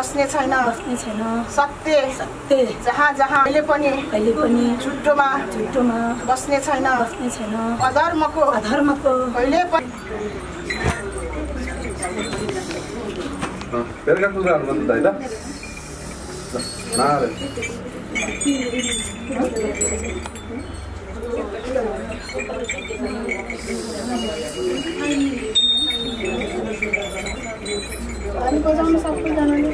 बस्ने छैन सत्य जहाँ जहाँ अहिले पनि झुटोमा बस्ने छैन अधर्मको कहिले पनि बेलुका कुराहरू भन्नु त है अनि बजाउनु सबैजनाले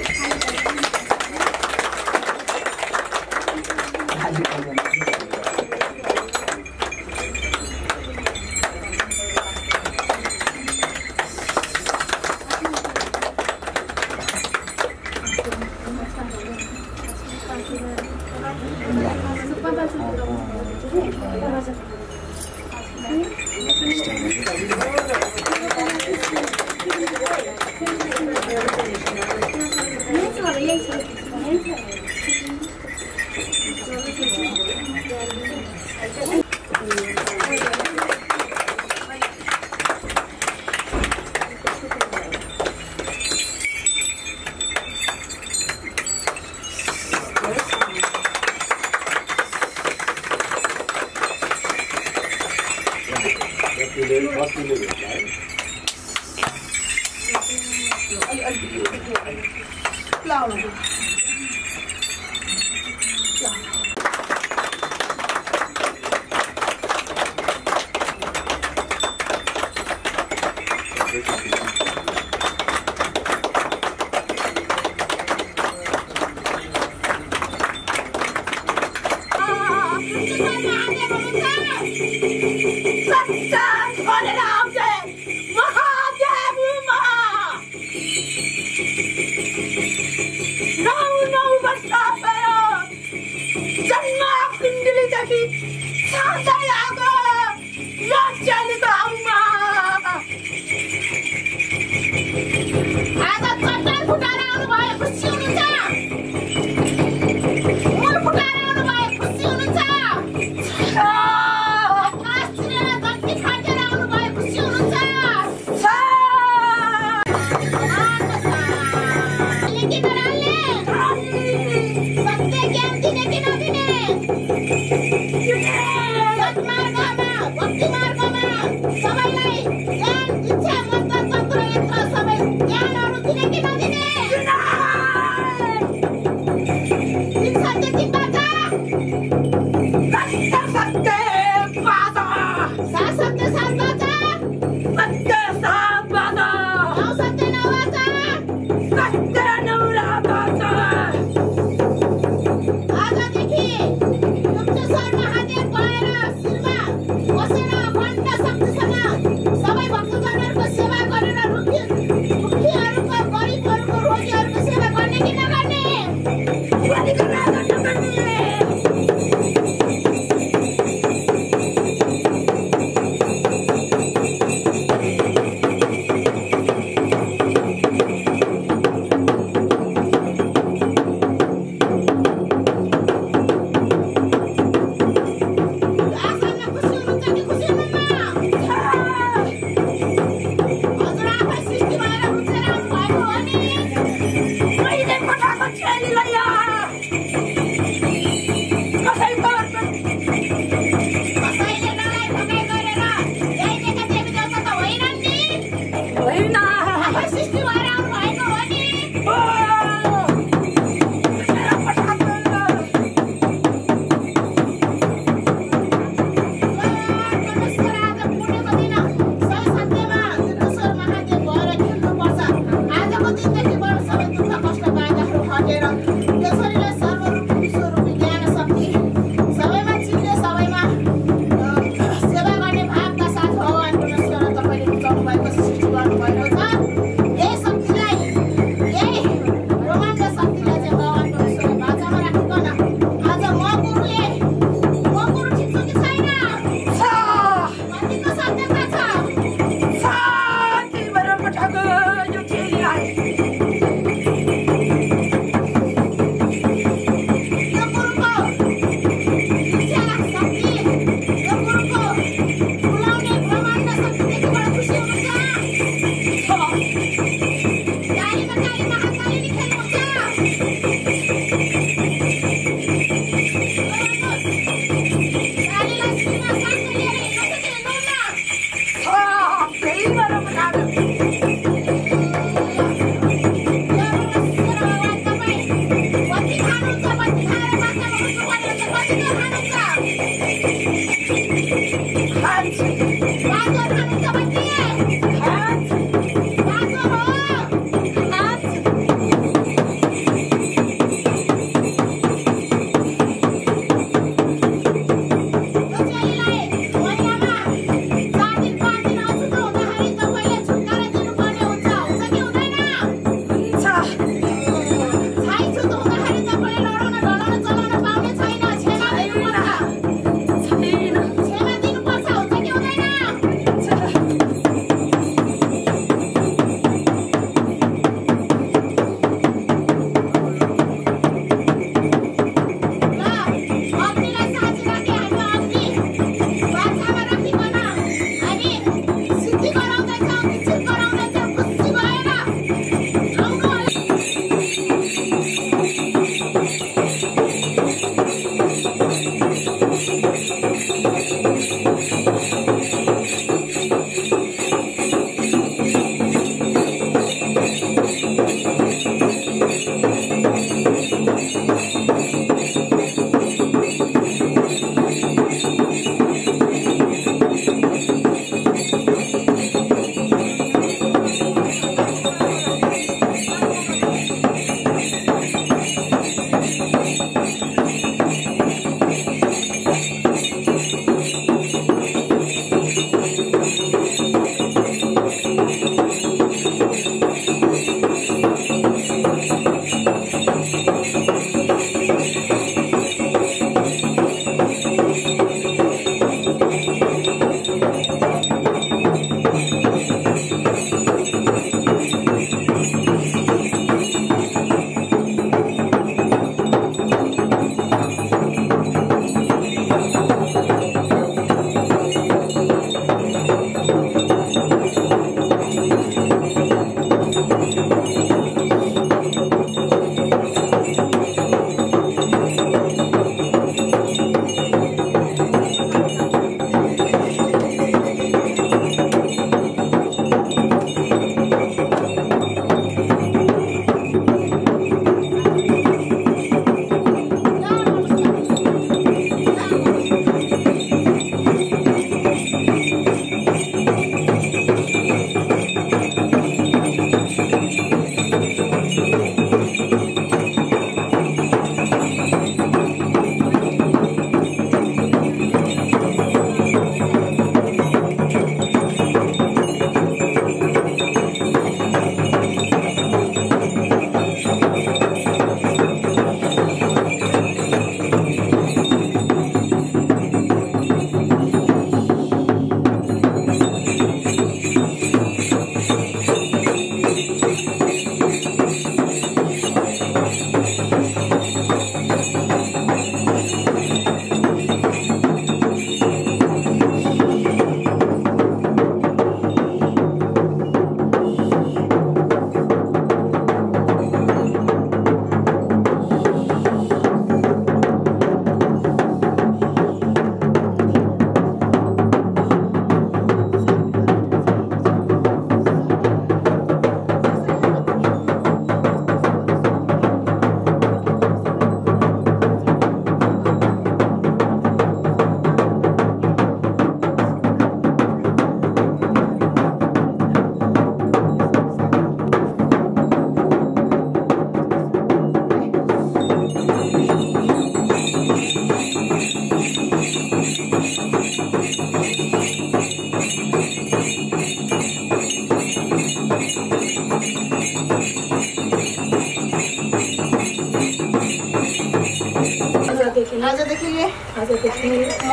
आजदेखि म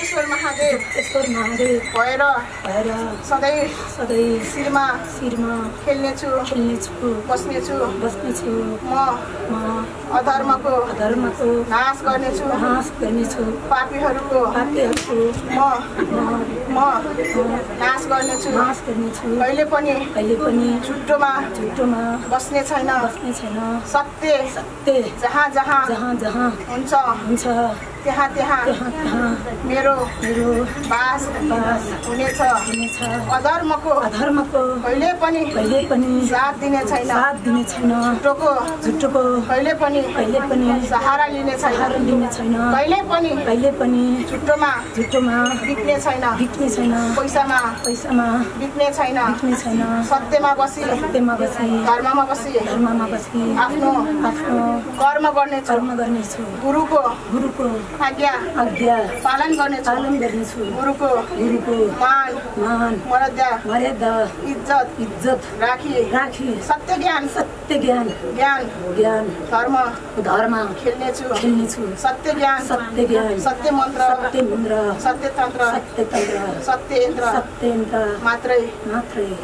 ईश्वर महादेव भएर सधैँ शिरमा खेल्नेछु बस्नेछु म अधर्मको नाश गर्नेछु पापीहरूको म नाश गर्नेछु कहिले पनि झुटोमा बस्ने छैन सत्य जहाँ हुन्छ त्यहाँ मेरो बास हुनेछ अधर्मको कहिले पनि साथ दिने छैन झुटोको कहिले पनि सहारा लिने छैन कहिले पनि झुटोमा बिक्ने छैन पैसामा बिक्ने छैन सत्यमा बसी धर्ममा बसी आफ्नो कर्म गर्नेछु गुरुको आज्ञा पालन गर्नेछु गुरुको मान मर्यादा इज्जत राखी सत्य ज्ञान धर्म खेल्नेछु सत्य ज्ञान सत्य मन्त्र सत्य तन्त्र सत्य यन्त्र मात्रै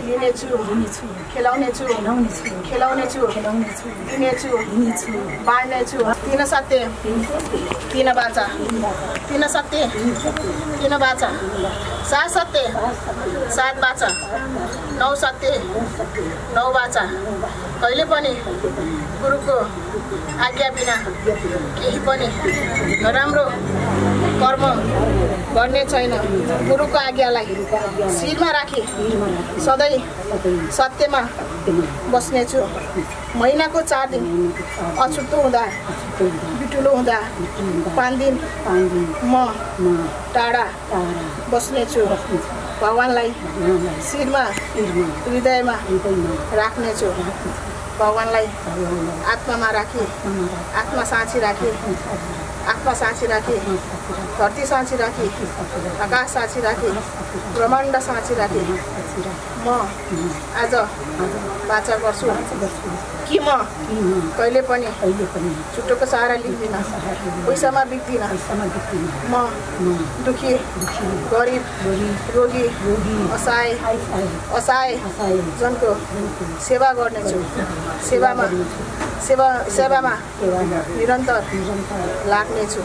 लिनेछु खेलाउनेछु दिनेछु बाँड्नेछु तीन सत्य तीन बाचा तीन सत्य तीन बाचा सात सत्य सात बाचा नौ सत्य नौ बाचा कहिले पनि गुरुको आज्ञा बिना केही पनि नराम्रो कर्म गर्ने छैन गुरुको आज्ञालाई शिरमा राखी सधैँ सत्यमा बस्नेछु महिनाको 4 दिन अछुतो हुँदा बिटुलो हुँदा 5 दिन म टाढा बस्नेछु भगवानलाई शिरमा हृदयमा राख्नेछु भगवानलाई आत्मामा राखी आत्मा साँची राखी धरती साँची राखी आकाश साँची राखी ब्रह्माण्ड साँची राखी म आज बाचा गर्छु कि म कहिले पनि छुट्टोको सहारा लिँदिनँ पैसामा बिक्दिनँ म दुखी गरिब रोगी असहाय जनको सेवा गर्नेछु सेवामा निरन्तर लाग्नेछु।